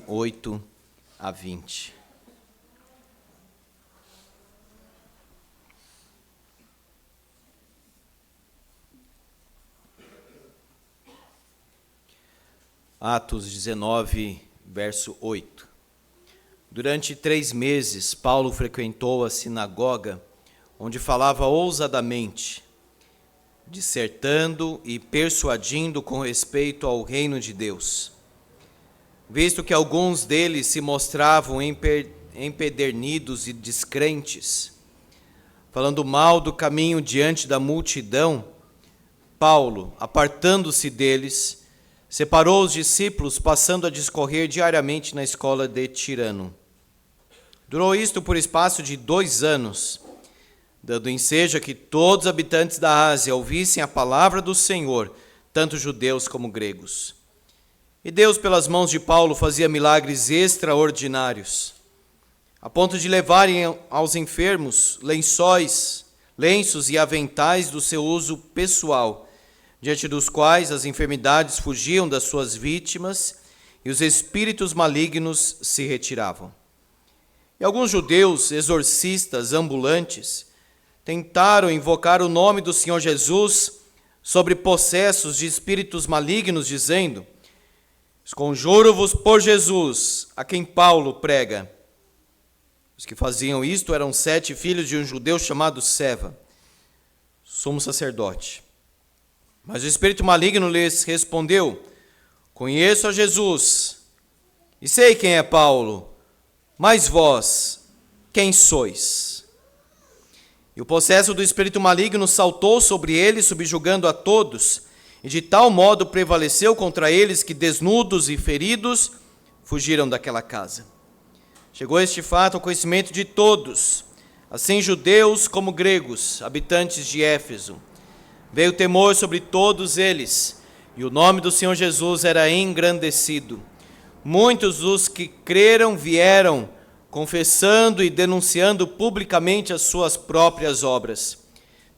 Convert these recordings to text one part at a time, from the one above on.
8 a 20. Atos 19, verso 8. Durante 3 meses, Paulo frequentou a sinagoga, onde falava ousadamente, dissertando e persuadindo com respeito ao reino de Deus. Visto que alguns deles se mostravam empedernidos e descrentes, falando mal do caminho diante da multidão, Paulo, apartando-se deles, separou os discípulos, passando a discorrer diariamente na escola de Tirano. Durou isto por espaço de 2 anos, dando ensejo a que todos os habitantes da Ásia ouvissem a palavra do Senhor, tanto judeus como gregos. E Deus, pelas mãos de Paulo, fazia milagres extraordinários, a ponto de levarem aos enfermos lenços e aventais do seu uso pessoal, diante dos quais as enfermidades fugiam das suas vítimas e os espíritos malignos se retiravam. E alguns judeus exorcistas ambulantes tentaram invocar o nome do Senhor Jesus sobre possessos de espíritos malignos, dizendo: "Conjuro-vos por Jesus, a quem Paulo prega." Os que faziam isto eram 7 filhos de um judeu chamado Seva, sumo sacerdote. Mas o espírito maligno lhes respondeu: "Conheço a Jesus e sei quem é Paulo, mas vós, quem sois?" E o possesso do espírito maligno saltou sobre ele, subjugando a todos, e de tal modo prevaleceu contra eles que, desnudos e feridos, fugiram daquela casa. Chegou este fato ao conhecimento de todos, assim judeus como gregos, habitantes de Éfeso. Veio temor sobre todos eles, e o nome do Senhor Jesus era engrandecido. Muitos dos que creram vieram, confessando e denunciando publicamente as suas próprias obras.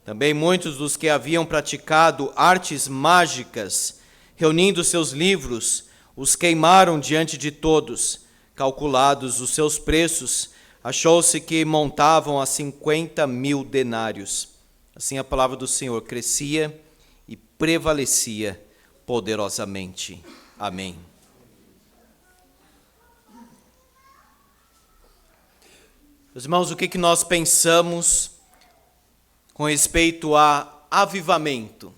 Também muitos dos que haviam praticado artes mágicas, reunindo seus livros, os queimaram diante de todos. Calculados os seus preços, achou-se que montavam a 50.000 denários. Assim a palavra do Senhor crescia e prevalecia poderosamente. Amém. Meus irmãos, o que nós pensamos com respeito a avivamento?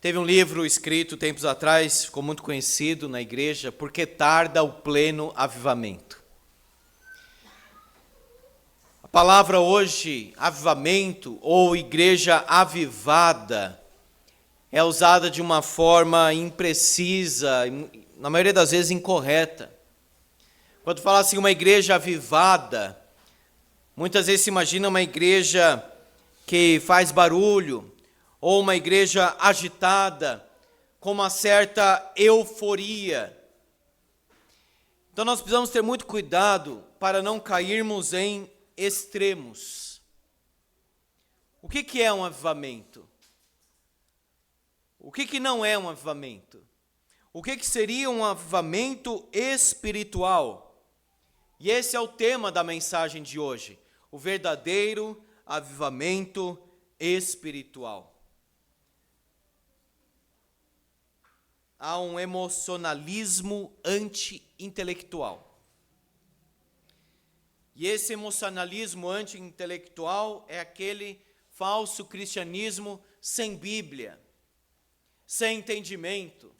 Teve um livro escrito tempos atrás, ficou muito conhecido na igreja, Por que tarda o pleno avivamento? A palavra hoje, avivamento ou igreja avivada, é usada de uma forma imprecisa, na maioria das vezes incorreta. Quando fala assim uma igreja avivada, muitas vezes se imagina uma igreja que faz barulho, ou uma igreja agitada, com uma certa euforia. Então nós precisamos ter muito cuidado para não cairmos em extremos. O que é um avivamento? O que não é um avivamento? O que seria um avivamento espiritual? E esse é o tema da mensagem de hoje, o verdadeiro avivamento espiritual. Há um emocionalismo anti-intelectual. E esse emocionalismo anti-intelectual é aquele falso cristianismo sem Bíblia, sem entendimento,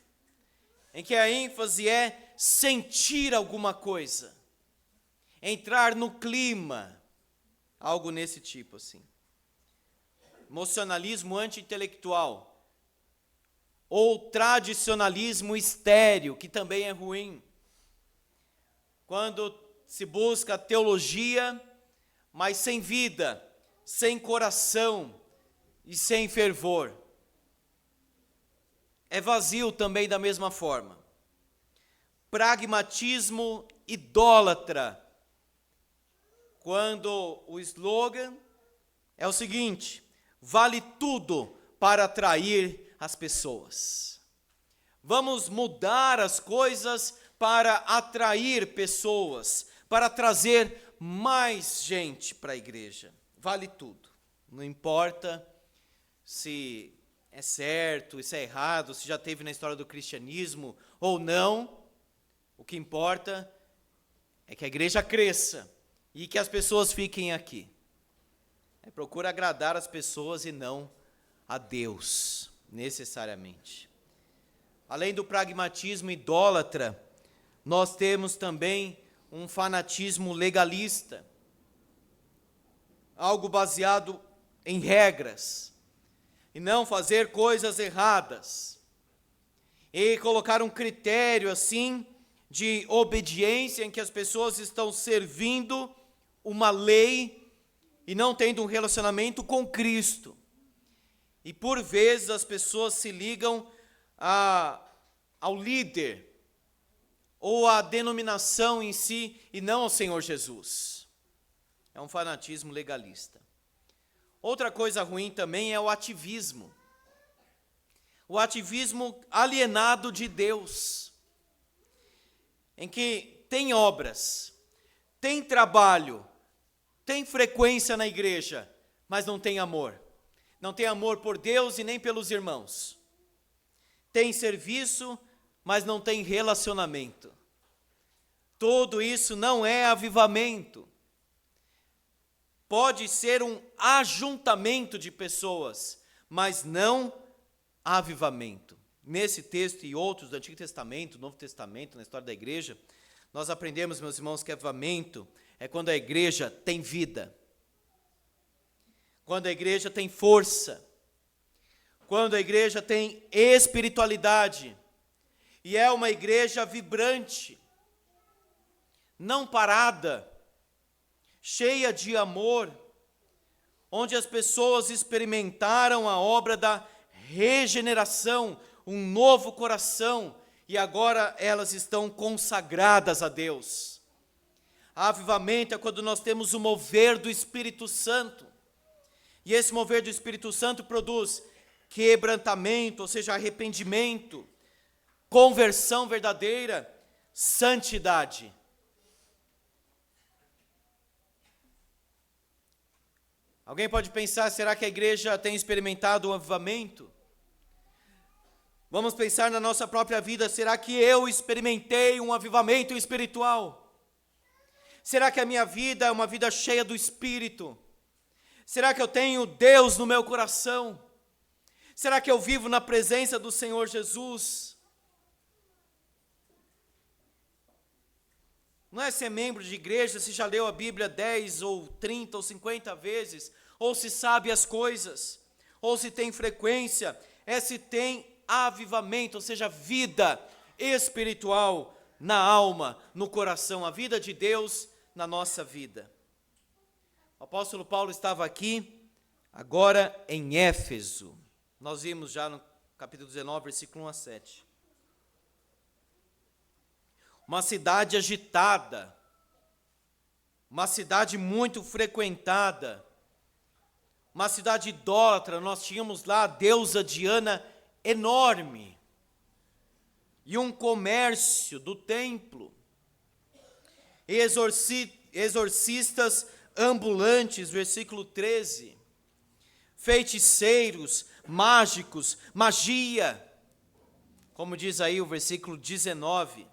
em que a ênfase é sentir alguma coisa, entrar no clima, algo nesse tipo assim. Emocionalismo anti-intelectual. Ou tradicionalismo estéril, que também é ruim. Quando se busca teologia, mas sem vida, sem coração e sem fervor. É vazio também da mesma forma. Pragmatismo idólatra, quando o slogan é o seguinte: vale tudo para atrair as pessoas. Vamos mudar as coisas para atrair pessoas, para trazer mais gente para a igreja. Vale tudo. Não importa se é certo, se é errado, se já teve na história do cristianismo ou não. O que importa é que a igreja cresça e que as pessoas fiquem aqui. Procura agradar as pessoas e não a Deus, necessariamente. Além do pragmatismo idólatra, nós temos também um fanatismo legalista, algo baseado em regras, e não fazer coisas erradas, e colocar um critério assim de obediência em que as pessoas estão servindo uma lei e não tendo um relacionamento com Cristo. E por vezes as pessoas se ligam ao líder ou à denominação em si e não ao Senhor Jesus. É um fanatismo legalista. Outra coisa ruim também é o ativismo. O ativismo alienado de Deus, em que tem obras, tem trabalho, tem frequência na igreja, mas não tem amor. Não tem amor por Deus e nem pelos irmãos. Tem serviço, mas não tem relacionamento. Tudo isso não é avivamento. Pode ser um ajuntamento de pessoas, mas não avivamento. Nesse texto e outros do Antigo Testamento, Novo Testamento, na história da igreja, nós aprendemos, meus irmãos, que avivamento é quando a igreja tem vida, quando a igreja tem força, quando a igreja tem espiritualidade, e é uma igreja vibrante, não parada, cheia de amor, onde as pessoas experimentaram a obra da regeneração, um novo coração, e agora elas estão consagradas a Deus. Avivamento é quando nós temos o mover do Espírito Santo, e esse mover do Espírito Santo produz quebrantamento, ou seja, arrependimento, conversão verdadeira, santidade. Alguém pode pensar, será que a igreja tem experimentado um avivamento? Vamos pensar na nossa própria vida, será que eu experimentei um avivamento espiritual? Será que a minha vida é uma vida cheia do Espírito? Será que eu tenho Deus no meu coração? Será que eu vivo na presença do Senhor Jesus? Não é ser membro de igreja, se já leu a Bíblia 10 ou 30 ou 50 vezes, ou se sabe as coisas, ou se tem frequência, é se tem avivamento, ou seja, vida espiritual na alma, no coração, a vida de Deus na nossa vida. O apóstolo Paulo estava aqui, agora em Éfeso. Nós vimos já no capítulo 19, versículo 1 a 7. Uma cidade agitada, uma cidade muito frequentada, uma cidade idólatra. Nós tínhamos lá a deusa Diana enorme, e um comércio do templo, exorcistas ambulantes, versículo 13, feiticeiros, mágicos, magia, como diz aí o versículo 19.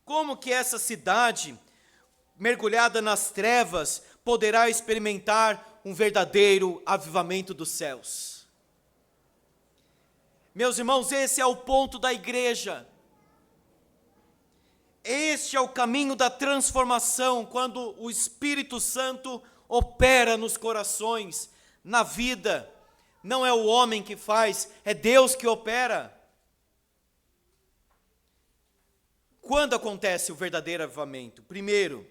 Como que essa cidade, mergulhada nas trevas, poderá experimentar um verdadeiro avivamento dos céus? Meus irmãos, esse é o ponto da igreja. Este é o caminho da transformação, quando o Espírito Santo opera nos corações, na vida. Não é o homem que faz, é Deus que opera. Quando acontece o verdadeiro avivamento? Primeiro,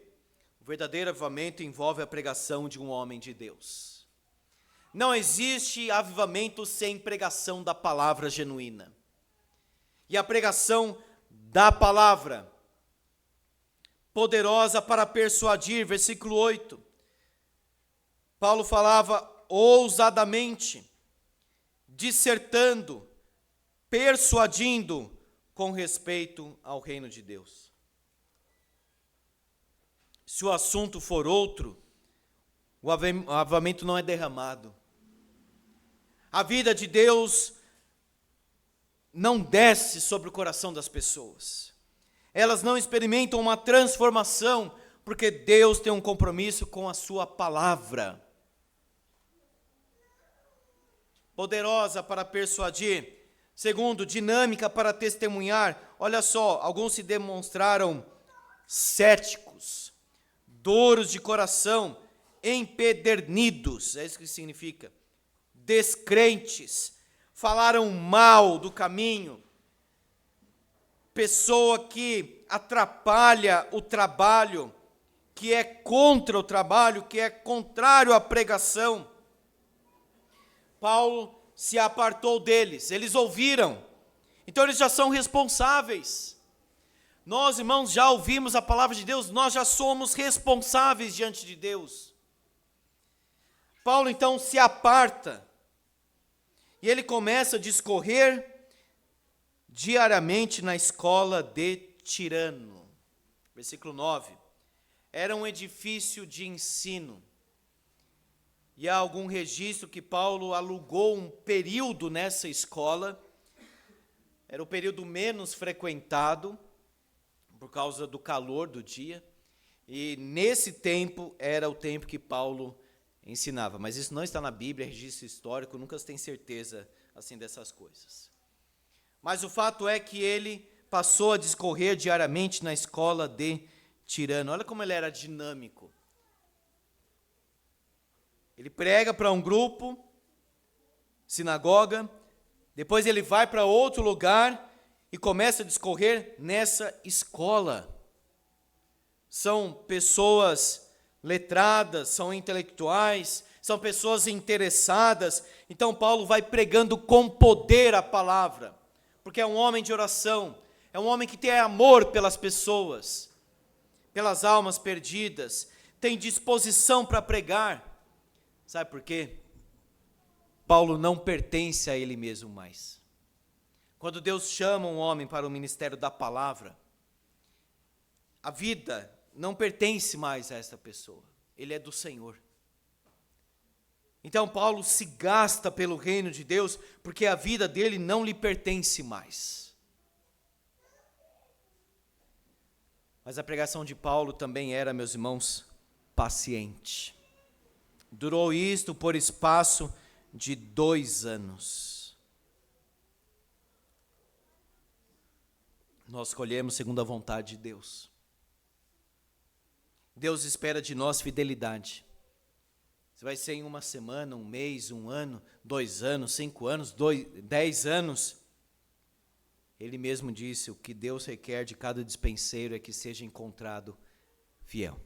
o verdadeiro avivamento envolve a pregação de um homem de Deus. Não existe avivamento sem pregação da palavra genuína. E a pregação da palavra, poderosa para persuadir, versículo 8. Paulo falava ousadamente, dissertando, persuadindo com respeito ao reino de Deus. Se o assunto for outro, o avivamento não é derramado. A vida de Deus não desce sobre o coração das pessoas. Elas não experimentam uma transformação, porque Deus tem um compromisso com a sua palavra. Poderosa para persuadir. Segundo, dinâmica para testemunhar. Olha só, alguns se demonstraram céticos, duros de coração, empedernidos, é isso que significa, descrentes, falaram mal do caminho, pessoa que atrapalha o trabalho, que é contra o trabalho, que é contrário à pregação. Paulo se apartou deles, eles ouviram, então eles já são responsáveis. Nós, irmãos, já ouvimos a palavra de Deus, nós já somos responsáveis diante de Deus. Paulo então se aparta, e ele começa a discorrer diariamente na escola de Tirano. Versículo 9. Era um edifício de ensino. E há algum registro que Paulo alugou um período nessa escola. Era o período menos frequentado, por causa do calor do dia. E nesse tempo, era o tempo que Paulo ensinava. Mas isso não está na Bíblia, é registro histórico, nunca se tem certeza assim dessas coisas. Mas o fato é que ele passou a discorrer diariamente na escola de Tirano. Olha como ele era dinâmico. Ele prega para um grupo, sinagoga, depois ele vai para outro lugar e começa a discorrer nessa escola. São pessoas letradas, são intelectuais, são pessoas interessadas. Então Paulo vai pregando com poder a palavra, porque é um homem de oração, é um homem que tem amor pelas pessoas, pelas almas perdidas, tem disposição para pregar. Sabe por quê? Paulo não pertence a ele mesmo mais. Quando Deus chama um homem para o ministério da palavra, a vida não pertence mais a essa pessoa, ele é do Senhor. Então Paulo se gasta pelo reino de Deus, porque a vida dele não lhe pertence mais. Mas a pregação de Paulo também era, meus irmãos, paciente. Durou isto por espaço de 2 anos. Nós escolhemos segundo a vontade de Deus. Deus espera de nós fidelidade. Se vai ser em uma semana, um mês, 1 ano, 2 anos, 5 anos, 10 anos. Ele mesmo disse, o que Deus requer de cada dispenseiro é que seja encontrado fiel.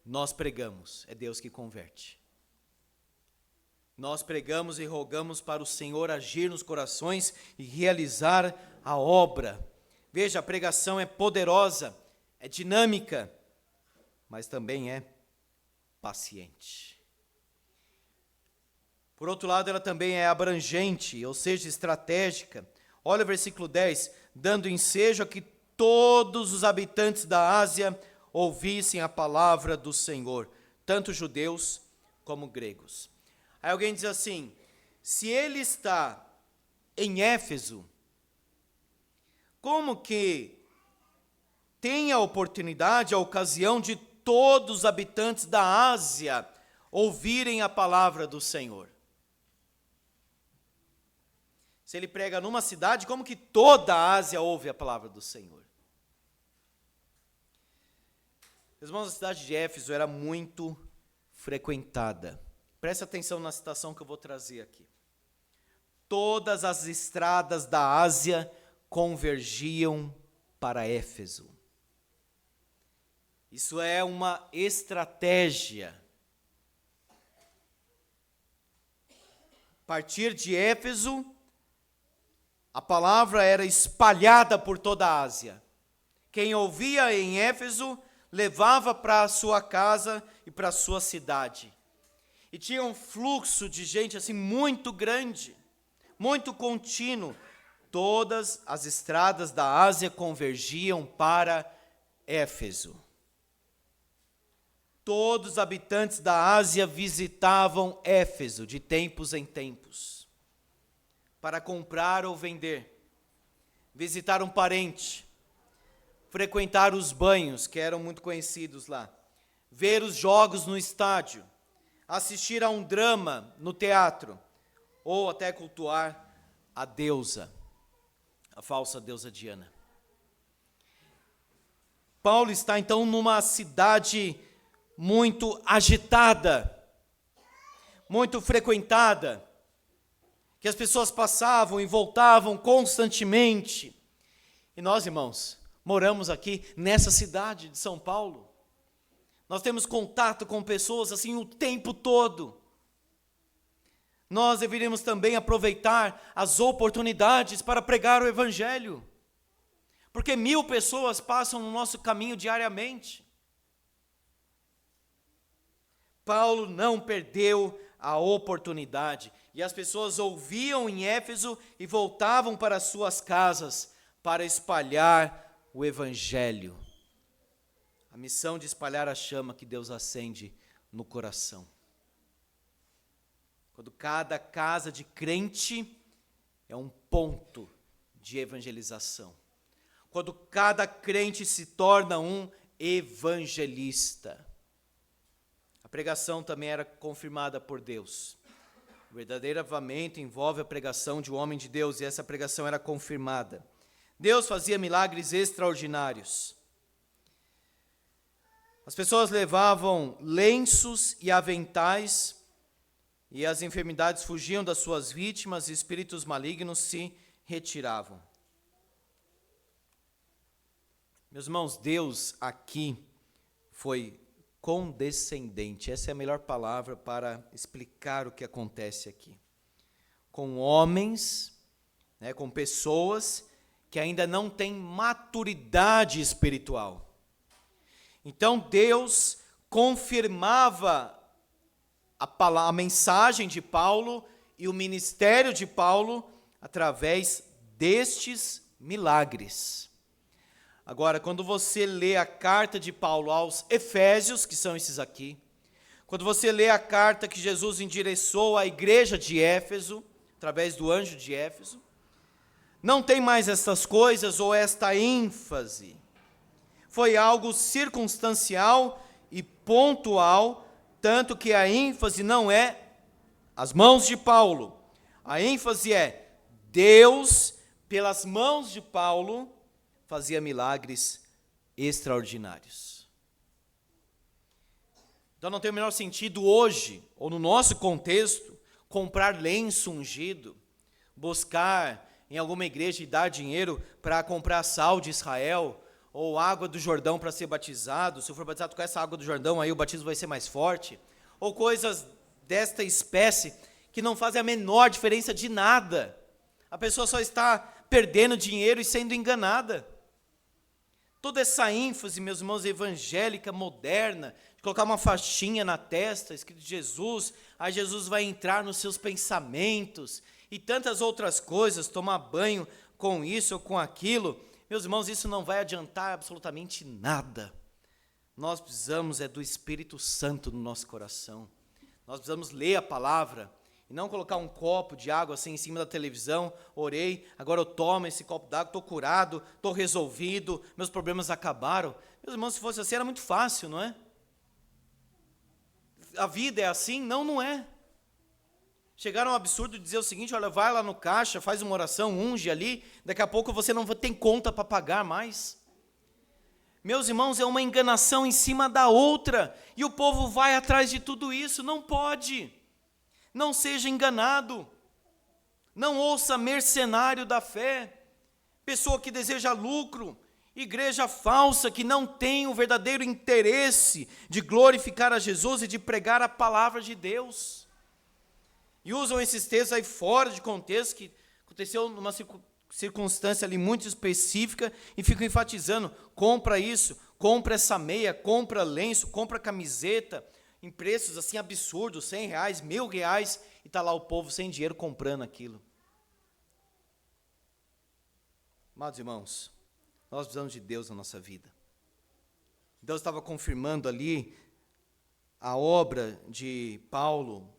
Nós pregamos, é Deus que converte. Nós pregamos e rogamos para o Senhor agir nos corações e realizar a obra. Veja, a pregação é poderosa, é dinâmica, mas também é paciente. Por outro lado, ela também é abrangente, ou seja, estratégica. Olha o versículo 10, dando ensejo a que todos os habitantes da Ásia ouvissem a palavra do Senhor, tanto judeus como gregos. Aí alguém diz assim, se ele está em Éfeso, como que tem a oportunidade, a ocasião de todos os habitantes da Ásia ouvirem a palavra do Senhor? Se ele prega numa cidade, como que toda a Ásia ouve a palavra do Senhor? Meus irmãos, a cidade de Éfeso era muito frequentada. Preste atenção na citação que eu vou trazer aqui. Todas as estradas da Ásia convergiam para Éfeso. Isso é uma estratégia. A partir de Éfeso, a palavra era espalhada por toda a Ásia. Quem ouvia em Éfeso levava para a sua casa e para a sua cidade. E tinha um fluxo de gente assim muito grande, muito contínuo. Todas as estradas da Ásia convergiam para Éfeso. Todos os habitantes da Ásia visitavam Éfeso de tempos em tempos, para comprar ou vender, visitar um parente, frequentar os banhos, que eram muito conhecidos lá, ver os jogos no estádio, assistir a um drama no teatro, ou até cultuar a deusa, a falsa deusa Diana. Paulo está então numa cidade muito agitada, muito frequentada, que as pessoas passavam e voltavam constantemente. E nós, irmãos, moramos aqui nessa cidade de São Paulo. Nós temos contato com pessoas assim o tempo todo. Nós deveríamos também aproveitar as oportunidades para pregar o Evangelho, porque 1000 pessoas passam no nosso caminho diariamente. Paulo não perdeu a oportunidade, e as pessoas ouviam em Éfeso e voltavam para suas casas para espalhar o Evangelho. A missão de espalhar a chama que Deus acende no coração. Quando cada casa de crente é um ponto de evangelização. Quando cada crente se torna um evangelista. A pregação também era confirmada por Deus. O verdadeiro avivamento envolve a pregação de um homem de Deus, e essa pregação era confirmada. Deus fazia milagres extraordinários. As pessoas levavam lenços e aventais, e as enfermidades fugiam das suas vítimas, e espíritos malignos se retiravam. Meus irmãos, Deus aqui foi condescendente. Essa é a melhor palavra para explicar o que acontece aqui. Com homens, com pessoas que ainda não têm maturidade espiritual. Então Deus confirmava a mensagem de Paulo e o ministério de Paulo através destes milagres. Agora, quando você lê a carta de Paulo aos Efésios, que são esses aqui, quando você lê a carta que Jesus endereçou à igreja de Éfeso, através do anjo de Éfeso, não tem mais essas coisas ou esta ênfase. Foi algo circunstancial e pontual, tanto que a ênfase não é as mãos de Paulo. A ênfase é Deus, pelas mãos de Paulo, fazia milagres extraordinários. Então não tem o menor sentido hoje, ou no nosso contexto, comprar lenço ungido, buscar em alguma igreja e dar dinheiro para comprar sal de Israel, ou água do Jordão para ser batizado. Se eu for batizado com essa água do Jordão, aí o batismo vai ser mais forte. Ou coisas desta espécie que não fazem a menor diferença de nada. A pessoa só está perdendo dinheiro e sendo enganada. Toda essa ênfase, meus irmãos, evangélica, moderna, de colocar uma faixinha na testa, escrito Jesus, aí Jesus vai entrar nos seus pensamentos, e tantas outras coisas, tomar banho com isso ou com aquilo. Meus irmãos, isso não vai adiantar absolutamente nada. Nós precisamos do Espírito Santo no nosso coração. Nós precisamos ler a palavra e não colocar um copo de água assim em cima da televisão. Orei, agora eu tomo esse copo d'água, estou curado, estou resolvido, meus problemas acabaram. Meus irmãos, se fosse assim era muito fácil, não é? A vida é assim? Não, não é. Chegaram ao absurdo de dizer o seguinte: olha, vai lá no caixa, faz uma oração, unge ali, daqui a pouco você não tem conta para pagar mais. Meus irmãos, é uma enganação em cima da outra, e o povo vai atrás de tudo isso. Não pode. Não seja enganado. Não ouça mercenário da fé, pessoa que deseja lucro, igreja falsa que não tem o verdadeiro interesse de glorificar a Jesus e de pregar a palavra de Deus. E usam esses textos aí fora de contexto, que aconteceu numa circunstância ali muito específica, e ficam enfatizando: compra isso, compra essa meia, compra lenço, compra camiseta, em preços assim absurdos, R$100, R$1.000, e está lá o povo sem dinheiro comprando aquilo. Amados irmãos, nós precisamos de Deus na nossa vida. Deus estava confirmando ali a obra de Paulo,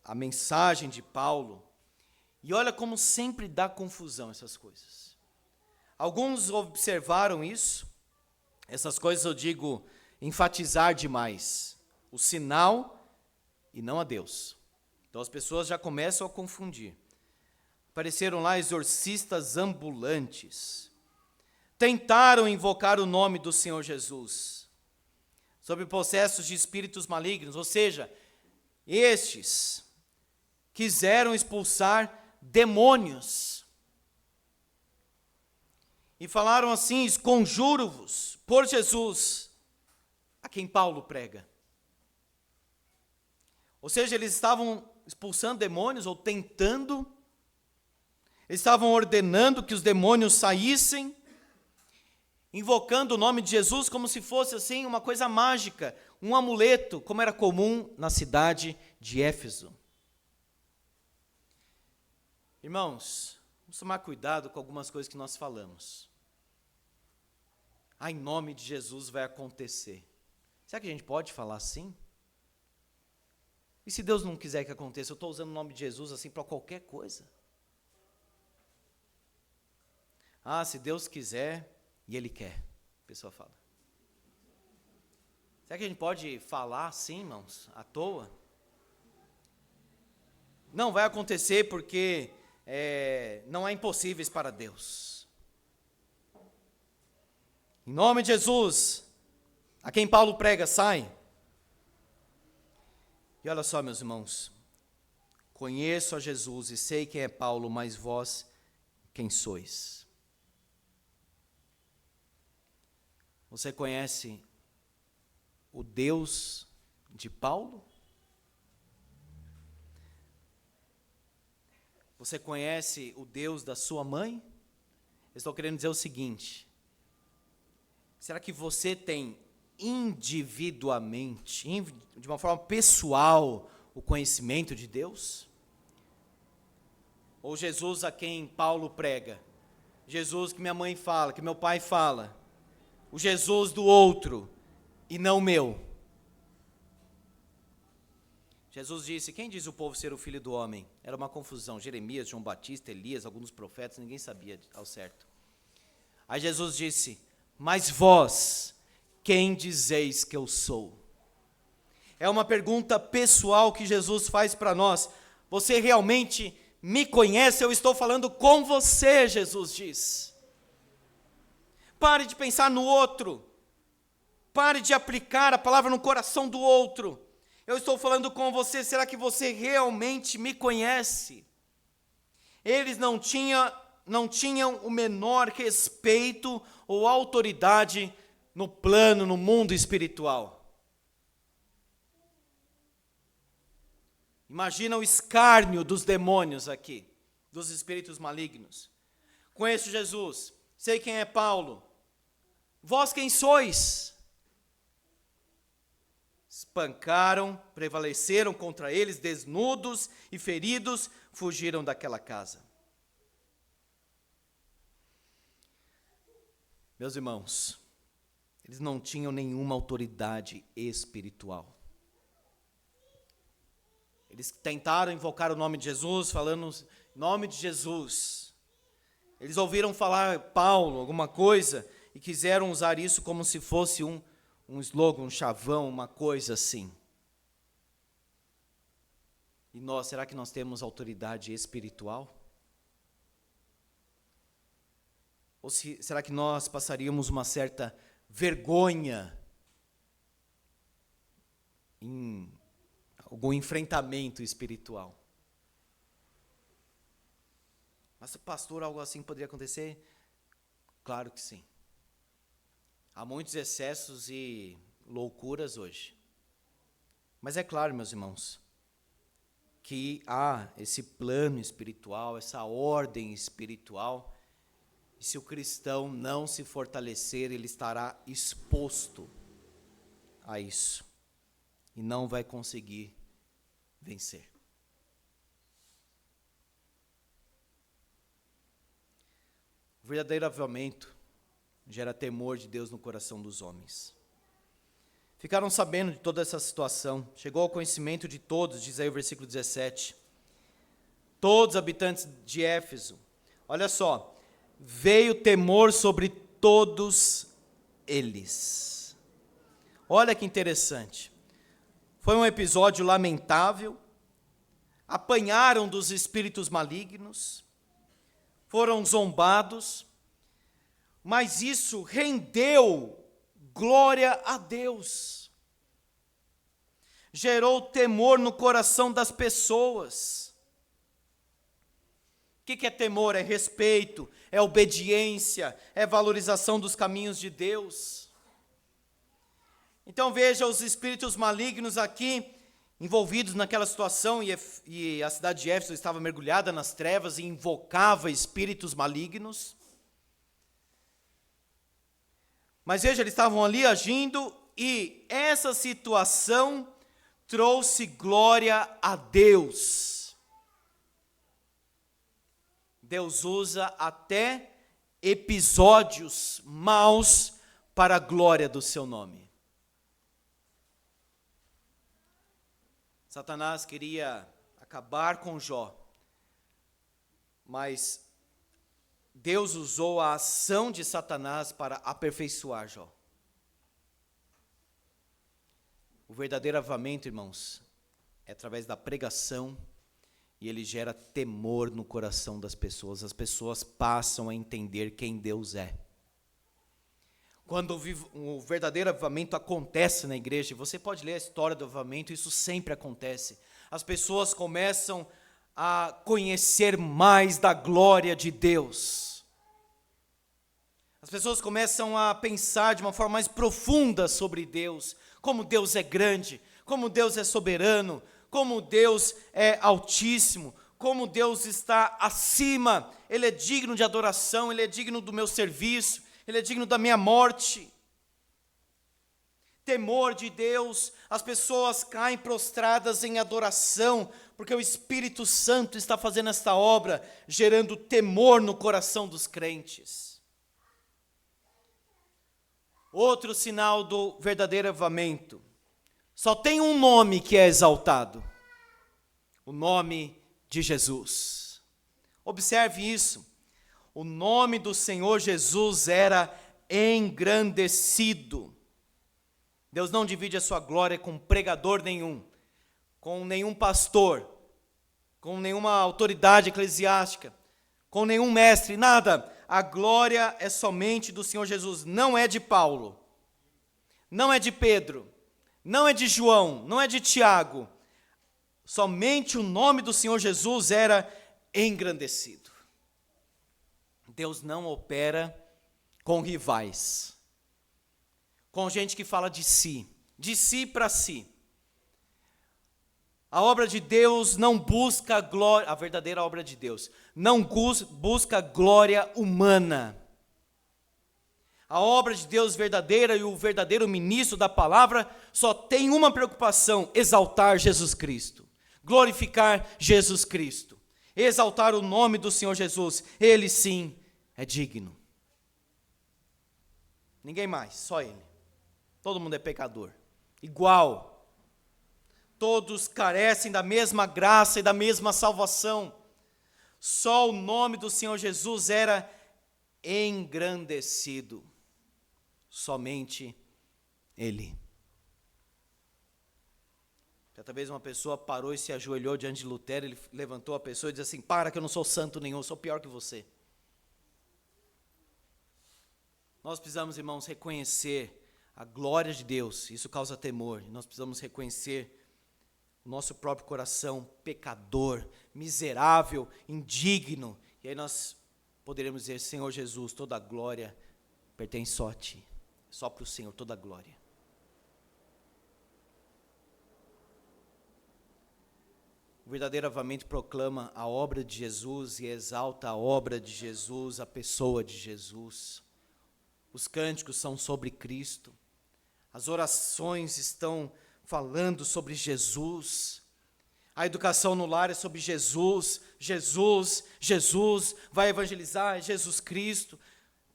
a mensagem de Paulo. E olha como sempre dá confusão essas coisas. Alguns observaram isso, essas coisas eu digo enfatizar demais, o sinal e não a Deus. Então as pessoas já começam a confundir. Apareceram lá exorcistas ambulantes, tentaram invocar o nome do Senhor Jesus sobre processos de espíritos malignos, ou seja, estes quiseram expulsar demônios. E falaram assim: esconjuro-vos por Jesus, a quem Paulo prega. Ou seja, eles estavam expulsando demônios, ou tentando, eles estavam ordenando que os demônios saíssem, invocando o nome de Jesus como se fosse assim uma coisa mágica, um amuleto, como era comum na cidade de Éfeso. Irmãos, vamos tomar cuidado com algumas coisas que nós falamos. Em nome de Jesus vai acontecer. Será que a gente pode falar assim? E se Deus não quiser que aconteça, eu estou usando o nome de Jesus assim para qualquer coisa? Se Deus quiser, e Ele quer, a pessoa fala. Será que a gente pode falar assim, irmãos, à toa? Não vai acontecer porque não há impossíveis para Deus. Em nome de Jesus, a quem Paulo prega, sai. E olha só, meus irmãos, conheço a Jesus e sei quem é Paulo, mas vós quem sois? Você conhece o Deus de Paulo? Você conhece o Deus da sua mãe? Eu estou querendo dizer o seguinte: será que você tem individualmente, de uma forma pessoal, o conhecimento de Deus? Ou Jesus a quem Paulo prega? Jesus que minha mãe fala, que meu pai fala? O Jesus do outro e não o meu? Jesus disse: quem diz o povo ser o filho do homem? Era uma confusão. Jeremias, João Batista, Elias, alguns profetas, ninguém sabia ao certo. Aí Jesus disse: mas vós, quem dizeis que eu sou? É uma pergunta pessoal que Jesus faz para nós. Você realmente me conhece? Eu estou falando com você, Jesus diz. Pare de pensar no outro. Pare de aplicar a palavra no coração do outro. Eu estou falando com você, será que você realmente me conhece? Eles não tinham o menor respeito ou autoridade no plano, no mundo espiritual. Imagina o escárnio dos demônios aqui, dos espíritos malignos. Conheço Jesus, sei quem é Paulo. Vós quem sois? Espancaram, prevaleceram contra eles, desnudos e feridos, fugiram daquela casa. Meus irmãos, eles não tinham nenhuma autoridade espiritual. Eles tentaram invocar o nome de Jesus, falando em nome de Jesus. Eles ouviram falar Paulo, alguma coisa, e quiseram usar isso como se fosse um slogan, um chavão, uma coisa assim. E nós, será que nós temos autoridade espiritual? Ou será que nós passaríamos uma certa vergonha em algum enfrentamento espiritual? Mas, pastor, algo assim poderia acontecer? Claro que sim. Há muitos excessos e loucuras hoje. Mas é claro, meus irmãos, que há esse plano espiritual, essa ordem espiritual, e se o cristão não se fortalecer, ele estará exposto a isso, e não vai conseguir vencer. O verdadeiro avivamento gera temor de Deus no coração dos homens. Ficaram sabendo de toda essa situação, chegou ao conhecimento de todos, diz aí o versículo 17, todos os habitantes de Éfeso. Olha só, veio temor sobre todos eles. Olha que interessante. Foi um episódio lamentável, apanharam dos espíritos malignos, foram zombados, mas isso rendeu glória a Deus. Gerou temor no coração das pessoas. O que é temor? É respeito, é obediência, é valorização dos caminhos de Deus. Então veja os espíritos malignos aqui, envolvidos naquela situação, e a cidade de Éfeso estava mergulhada nas trevas e invocava espíritos malignos. Mas veja, eles estavam ali agindo, e essa situação trouxe glória a Deus. Deus usa até episódios maus para a glória do seu nome. Satanás queria acabar com Jó, mas Deus usou a ação de Satanás para aperfeiçoar Jó. O verdadeiro avivamento, irmãos, é através da pregação, e ele gera temor no coração das pessoas. As pessoas passam a entender quem Deus é. Quando o verdadeiro avivamento acontece na igreja, você pode ler a história do avivamento, isso sempre acontece. As pessoas começam a conhecer mais da glória de Deus. As pessoas começam a pensar de uma forma mais profunda sobre Deus, como Deus é grande, como Deus é soberano, como Deus é altíssimo, como Deus está acima, Ele é digno de adoração, Ele é digno do meu serviço, Ele é digno da minha morte. Temor de Deus, as pessoas caem prostradas em adoração, porque o Espírito Santo está fazendo esta obra, gerando temor no coração dos crentes. Outro sinal do verdadeiro avivamento, só tem um nome que é exaltado, o nome de Jesus. Observe isso. O nome do Senhor Jesus era engrandecido. Deus não divide a sua glória com pregador nenhum, com nenhum pastor, com nenhuma autoridade eclesiástica, com nenhum mestre, nada. A glória é somente do Senhor Jesus, não é de Paulo, não é de Pedro, não é de João, não é de Tiago. Somente o nome do Senhor Jesus era engrandecido. Deus não opera com rivais, com gente que fala de si para si. A obra de Deus não busca glória, a verdadeira obra de Deus não busca glória humana. A obra de Deus verdadeira e o verdadeiro ministro da palavra só tem uma preocupação: exaltar Jesus Cristo, glorificar Jesus Cristo, exaltar o nome do Senhor Jesus. Ele sim é digno. Ninguém mais, só Ele. Todo mundo é pecador, igual. Todos carecem da mesma graça e da mesma salvação. Só o nome do Senhor Jesus era engrandecido. Somente Ele. Certa vez uma pessoa parou e se ajoelhou diante de Lutero, ele levantou a pessoa e disse assim: para que eu não sou santo nenhum, eu sou pior que você. Nós precisamos, irmãos, reconhecer a glória de Deus, isso causa temor. Nós precisamos reconhecer o nosso próprio coração pecador, miserável, indigno, e aí nós poderemos dizer: Senhor Jesus, toda a glória pertence só a Ti, só para o Senhor toda a glória. O verdadeiro avivamento proclama a obra de Jesus e exalta a obra de Jesus, a pessoa de Jesus. Os cânticos são sobre Cristo, as orações estão falando sobre Jesus, a educação no lar é sobre Jesus, Jesus, Jesus, vai evangelizar, é Jesus Cristo.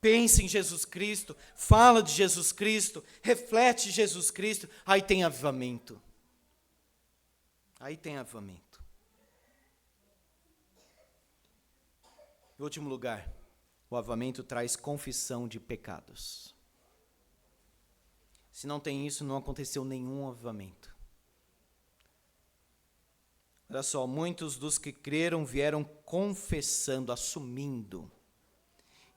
Pensa em Jesus Cristo, fala de Jesus Cristo, reflete Jesus Cristo, aí tem avivamento. Aí tem avivamento. Em último lugar, o avivamento traz confissão de pecados. Se não tem isso, não aconteceu nenhum avivamento. Olha só, muitos dos que creram vieram confessando, assumindo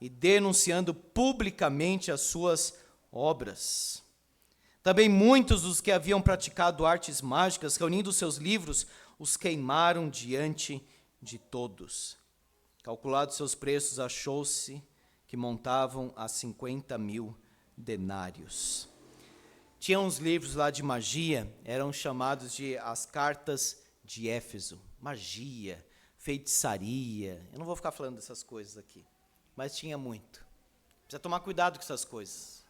e denunciando publicamente as suas obras. Também muitos dos que haviam praticado artes mágicas, reunindo seus livros, os queimaram diante de todos. Calculados seus preços, achou-se que montavam a 50.000 denários. Tinha uns livros lá de magia, eram chamados de as cartas de Éfeso. Magia, feitiçaria, eu não vou ficar falando dessas coisas aqui, mas tinha muito. Precisa tomar cuidado com essas coisas.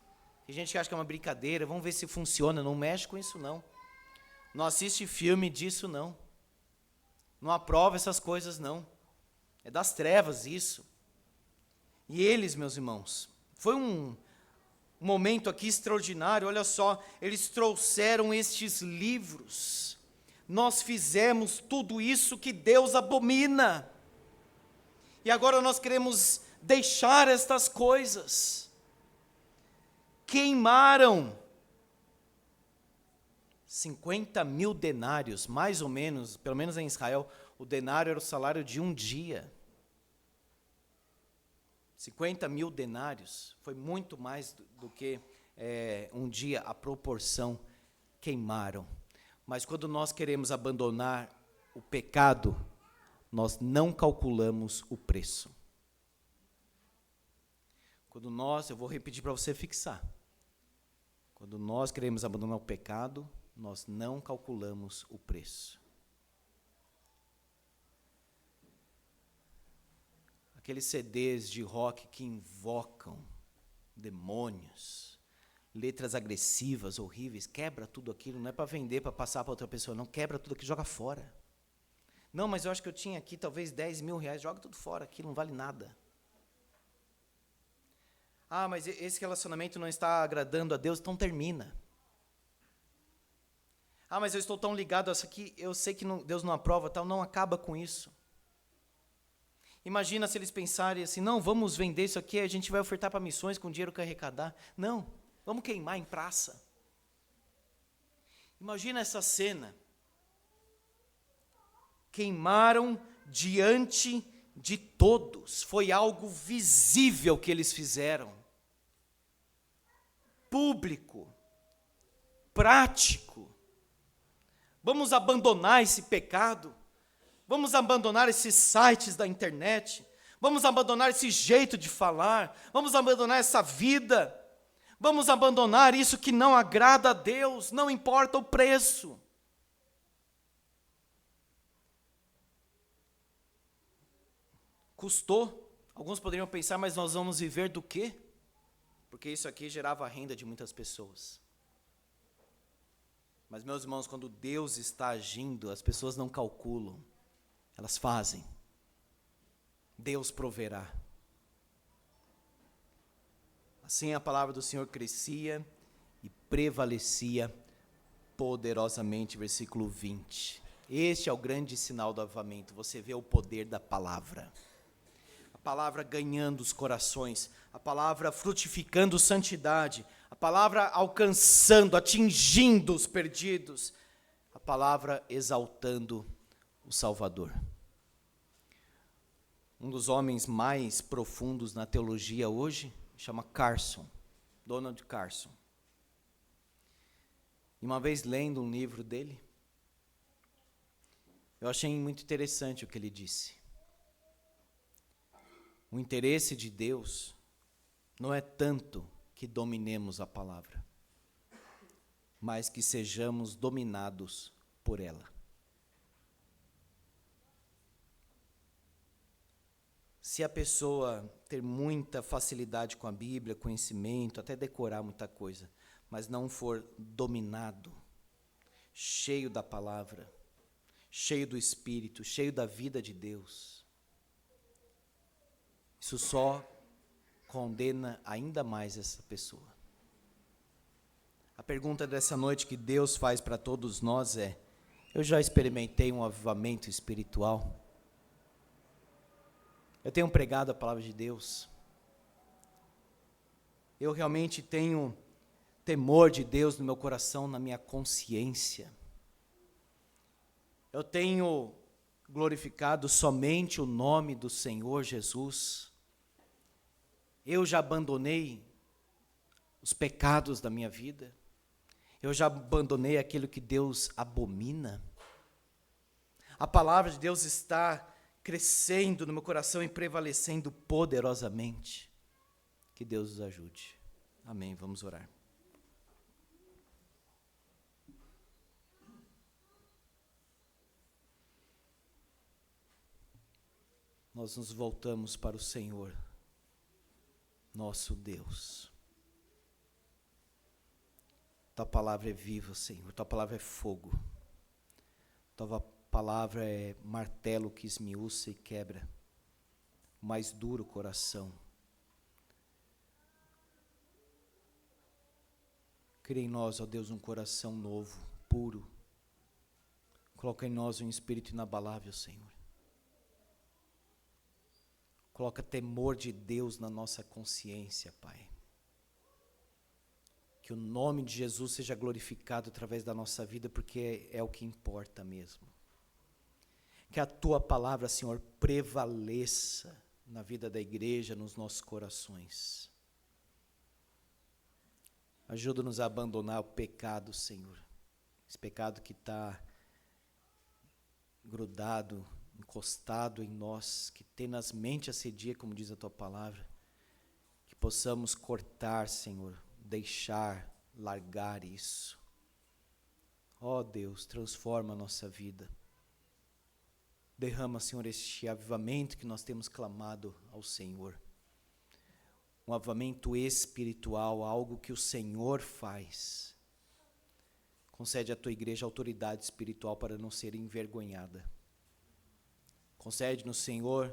Tem gente que acha que é uma brincadeira, vamos ver se funciona, não mexe com isso não. Não assiste filme disso não. Não aprova essas coisas não. É das trevas isso. E eles, meus irmãos, foi um momento aqui extraordinário, olha só, eles trouxeram estes livros. Nós fizemos tudo isso que Deus abomina. E agora nós queremos deixar estas coisas. Queimaram 50.000 denários, mais ou menos, pelo menos em Israel, o denário era o salário de um dia. 50.000 denários, foi muito mais do que um dia, a proporção, queimaram. Mas quando nós queremos abandonar o pecado, nós não calculamos o preço. Quando nós, eu vou repetir para você fixar. Quando nós queremos abandonar o pecado, nós não calculamos o preço. Aqueles CDs de rock que invocam demônios, letras agressivas, horríveis, quebra tudo aquilo, não é para vender, para passar para outra pessoa, não, quebra tudo aquilo, joga fora. Não, mas eu acho que eu tinha aqui talvez 10.000 reais, joga tudo fora, aquilo não vale nada. Ah, mas esse relacionamento não está agradando a Deus, então termina. Ah, mas eu estou tão ligado a isso aqui, eu sei que Deus não aprova, tal, não acaba com isso. Imagina se eles pensarem assim, não, vamos vender isso aqui, a gente vai ofertar para missões com o dinheiro que arrecadar. Não, vamos queimar em praça. Imagina essa cena. Queimaram diante de todos. Foi algo visível que eles fizeram. Público. Prático. Vamos abandonar esse pecado. Vamos abandonar esses sites da internet. Vamos abandonar esse jeito de falar. Vamos abandonar essa vida. Vamos abandonar isso que não agrada a Deus. Não importa o preço. Custou. Alguns poderiam pensar, mas nós vamos viver do quê? Porque isso aqui gerava a renda de muitas pessoas. Mas, meus irmãos, quando Deus está agindo, as pessoas não calculam. Elas fazem. Deus proverá. Assim a palavra do Senhor crescia e prevalecia poderosamente. Versículo 20. Este é o grande sinal do avivamento. Você vê o poder da palavra. A palavra ganhando os corações. A palavra frutificando santidade. A palavra alcançando, atingindo os perdidos. A palavra exaltando o Salvador. Um dos homens mais profundos na teologia hoje chama Carson, Donald Carson. E uma vez lendo um livro dele, eu achei muito interessante o que ele disse. O interesse de Deus não é tanto que dominemos a palavra, mas que sejamos dominados por ela. Se a pessoa ter muita facilidade com a Bíblia, conhecimento, até decorar muita coisa, mas não for dominado, cheio da palavra, cheio do Espírito, cheio da vida de Deus, isso só condena ainda mais essa pessoa. A pergunta dessa noite que Deus faz para todos nós é: eu já experimentei um avivamento espiritual? Eu tenho pregado a palavra de Deus? Eu realmente tenho temor de Deus no meu coração, na minha consciência? Eu tenho glorificado somente o nome do Senhor Jesus? Eu já abandonei os pecados da minha vida? Eu já abandonei aquilo que Deus abomina? A palavra de Deus está crescendo no meu coração e prevalecendo poderosamente. Que Deus nos ajude. Amém. Vamos orar. Nós nos voltamos para o Senhor, nosso Deus. Tua palavra é viva, Senhor. Tua palavra é fogo. Tua palavra é martelo que esmiuça e quebra o mais duro coração. Cria em nós, ó Deus, um coração novo, puro. Coloca em nós um espírito inabalável, Senhor. Coloca temor de Deus na nossa consciência, Pai. Que o nome de Jesus seja glorificado através da nossa vida, porque é o que importa mesmo. Que a Tua palavra, Senhor, prevaleça na vida da igreja, nos nossos corações. Ajuda-nos a abandonar o pecado, Senhor. Esse pecado que está grudado, encostado em nós, que tenazmente assedia, como diz a Tua palavra. Que possamos cortar, Senhor, deixar, largar isso. Ó Deus, transforma a nossa vida. Derrama, Senhor, este avivamento que nós temos clamado ao Senhor. Um avivamento espiritual, algo que o Senhor faz. Concede à Tua igreja autoridade espiritual para não ser envergonhada. Concede-nos, Senhor,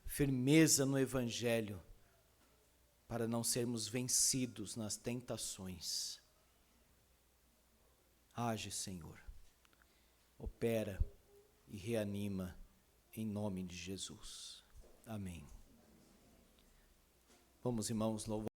firmeza no Evangelho, para não sermos vencidos nas tentações. Age, Senhor. Opera e reanima em nome de Jesus. Amém. Vamos, irmãos, louvar.